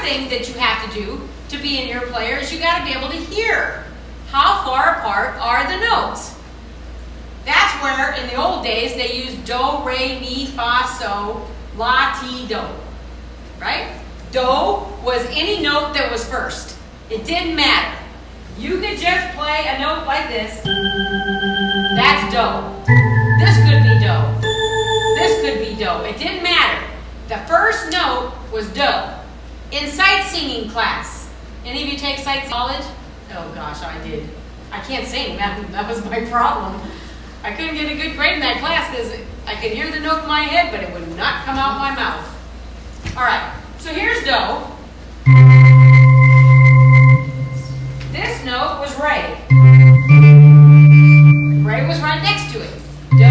thing that you have to do to be an ear player is you got to be able to hear how far apart are the notes. That's where in the old days they used do, re, mi, fa, so, la, ti, do. Right? Do was any note that was first. It didn't matter. You could just play a note like this. That's do. This could be do. This could be do. It didn't matter. The first note was do. In sight singing class. Any of you take sight college? Oh gosh, I did. I can't sing. That was my problem. I couldn't get a good grade in that class because I could hear the note in my head, but it would not come out my mouth. All right, so here's do. This note was re. Re was right next to it. Do,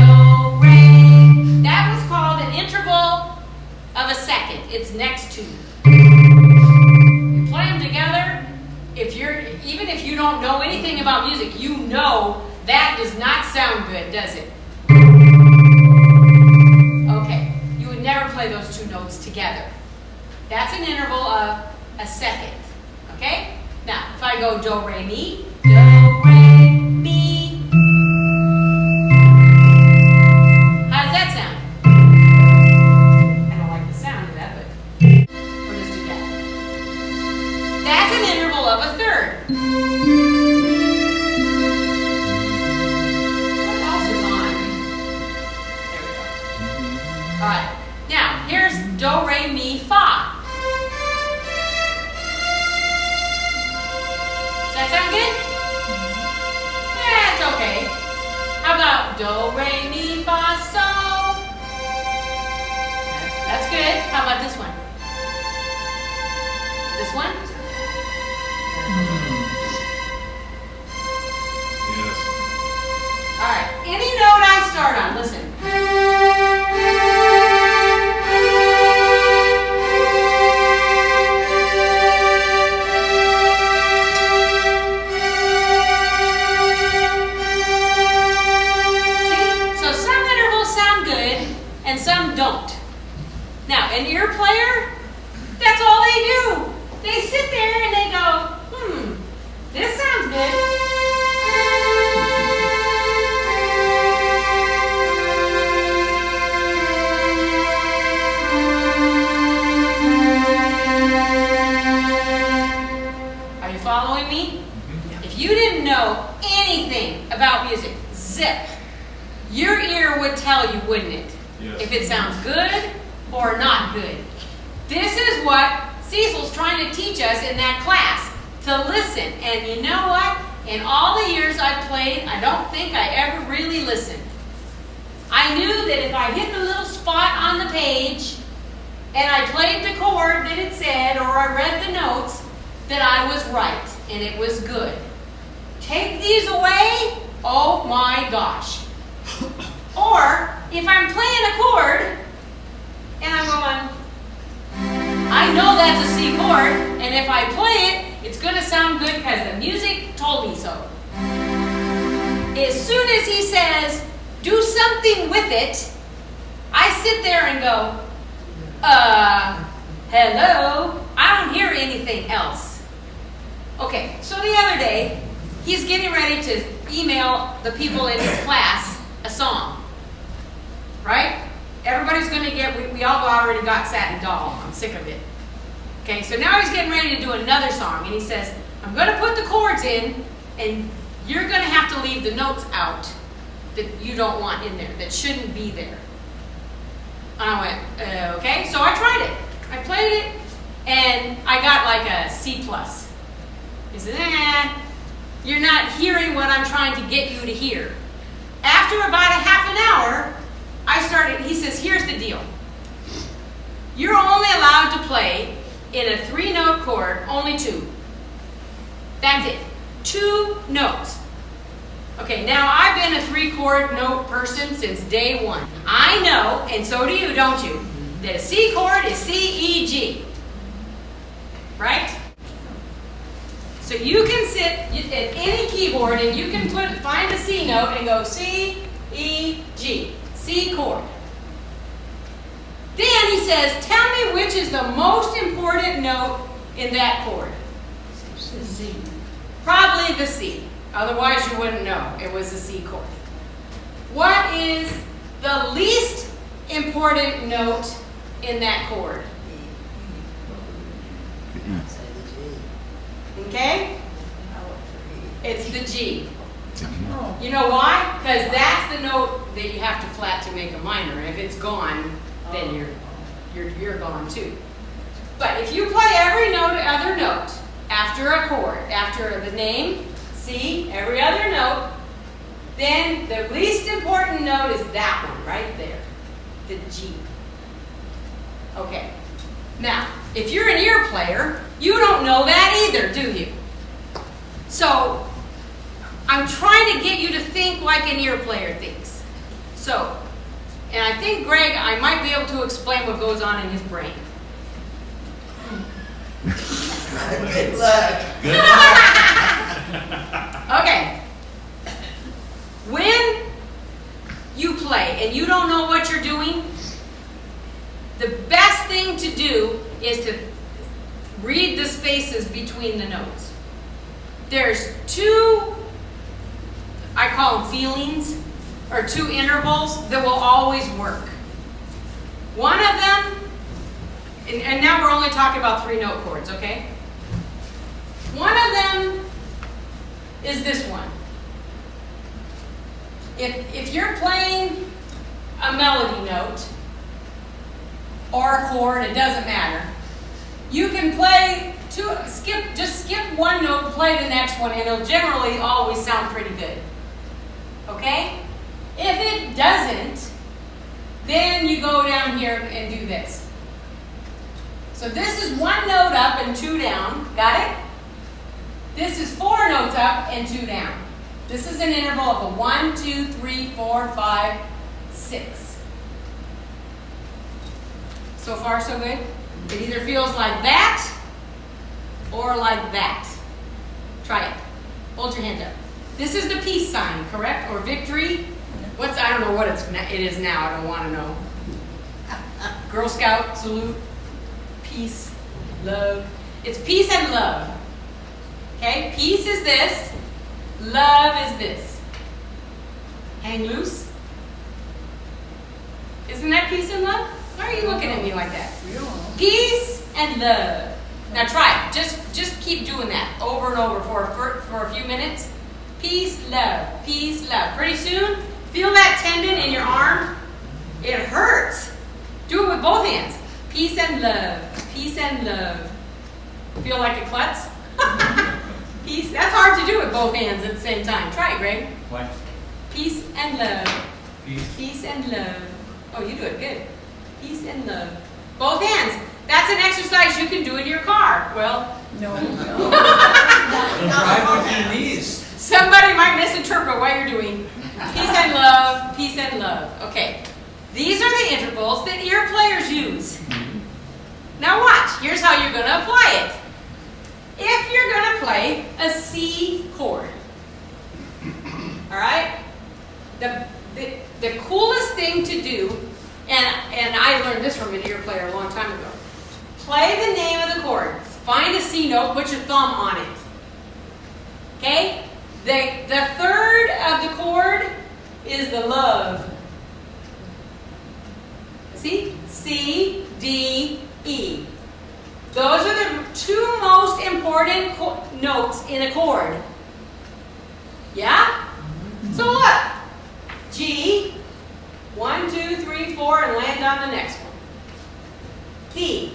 re. That was called an interval of a second. It's next to. You play them together. Even if you don't know anything about music, you know that does not sound good, does it? Okay, you would never play those two notes together. That's an interval of a second. Okay? Now, if I go do, re, mi, do, re, mi. How does that sound? I don't like the sound of that, but we'll just do that. That's an interval of a third. What else is on? There we go. All right. Now, here's do, re, mi, fa. Does that sound good? Yeah, it's okay. How about do, re, mi, fa, so? That's good. How about this one? This one? Yes. All right. Any note I start on, listen. And some don't. Now, an ear player, that's all they do. They sit there and they go, this sounds good. Are you following me? If you didn't know anything about music, zip, your ear would tell you, wouldn't it? Yes. If it sounds good or not good. This is what Cecil's trying to teach us in that class, to listen. And you know what? In all the years I've played, I don't think I ever really listened. I knew that if I hit the little spot on the page and I played the chord that it said, or I read the notes, that I was right and it was good. Take these away, oh my gosh. Or, if I'm playing a chord, and I'm going, I know that's a C chord, and if I play it, it's going to sound good because the music told me so. As soon as he says, do something with it, I sit there and go, hello, I don't hear anything else. Okay, so the other day, he's getting ready to email the people in his class a song. Right? Everybody's going to get, we all already got Satin Doll. I'm sick of it. Okay, so now he's getting ready to do another song. And he says, I'm going to put the chords in, and you're going to have to leave the notes out that you don't want in there, that shouldn't be there. And I went, okay. So I tried it. I played it, and I got like a C+. He said, you're not hearing what I'm trying to get you to hear. After about a half an hour, he says, here's the deal. You're only allowed to play in a 3-note chord, only 2. That's it. 2 notes. Okay, now I've been a 3-chord note person since day one. I know, and so do you, don't you, that a C chord is C, E, G. Right? So you can sit at any keyboard and you can find a C note and go C, E, G. C chord. Then he says, tell me which is the most important note in that chord? The C. Probably the C. Otherwise you wouldn't know it was the C chord. What is the least important note in that chord? Okay? It's the G. You know why? Because that's the note that you have to flat to make a minor. If it's gone, then you're gone too. But if you play every other note after a chord, after the name, C, every other note, then the least important note is that one right there, the G. Okay. Now, if you're an ear player, you don't know that either, do you? So, I'm trying to get you to think like an ear player thinks. So, and I think Greg, I might be able to explain what goes on in his brain. Good luck. Good luck. Okay. When you play and you don't know what you're doing, the best thing to do is to read the spaces between the notes. There's two, I call them feelings, or two intervals that will always work. One of them, and now we're only talking about 3-note chords, okay? One of them is this one. If you're playing a melody note or a chord, it doesn't matter. You can play just skip one note, play the next one, and it'll generally always sound pretty good. Okay? If it doesn't, then you go down here and do this. So this is 1 note up and 2 down. Got it? This is 4 notes up and 2 down. This is an interval of a 1, 2, 3, 4, 5, 6. So far, so good? It either feels like that or like that. Try it. Hold your hand up. This is the peace sign, correct? Or victory? I don't know what it is now. I don't want to know. Girl Scout salute. Peace, love. It's peace and love. Okay? Peace is this. Love is this. Hang loose. Isn't that peace and love? Why are you looking at me like that? Peace and love. Now try it. Just keep doing that over and over for a few minutes. Peace, love. Peace, love. Pretty soon, feel that tendon in your arm? It hurts. Do it with both hands. Peace and love. Peace and love. Feel like a klutz? Peace. That's hard to do with both hands at the same time. Try it, Greg. What? Peace and love. Peace. Peace and love. Oh, you do it good. Peace and love. Both hands. That's an exercise you can do in your car. Well, No. Drive with your knees. somebody might misinterpret what you're doing. Peace and love. Peace and love. Okay. These are the intervals that ear players use. Now watch. Here's how you're going to apply it. If you're going to play a C chord, all right, the coolest thing to do, and I learned this from an ear player a long time ago, play the name of the chord. Find a C note, put your thumb on it. Okay? The third of the chord is the love. See? C, D, E. Those are the 2 most important notes in a chord. Yeah? So look. G, 1, 2, 3, 4, and land on the next one. D,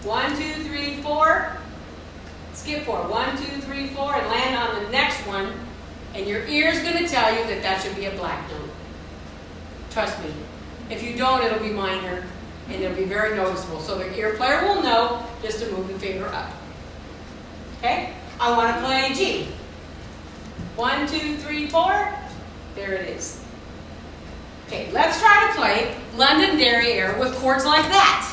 1, 2, 3, 4. Skip 4. 1, 2, 3, 4, and land on the next one. And your ear's going to tell you that that should be a black note. Trust me. If you don't, it'll be minor, and it'll be very noticeable. So the ear player will know just to move the finger up. Okay? I want to play G. 1, 2, 3, 4. There it is. Okay, let's try to play Londonderry Air with chords like that.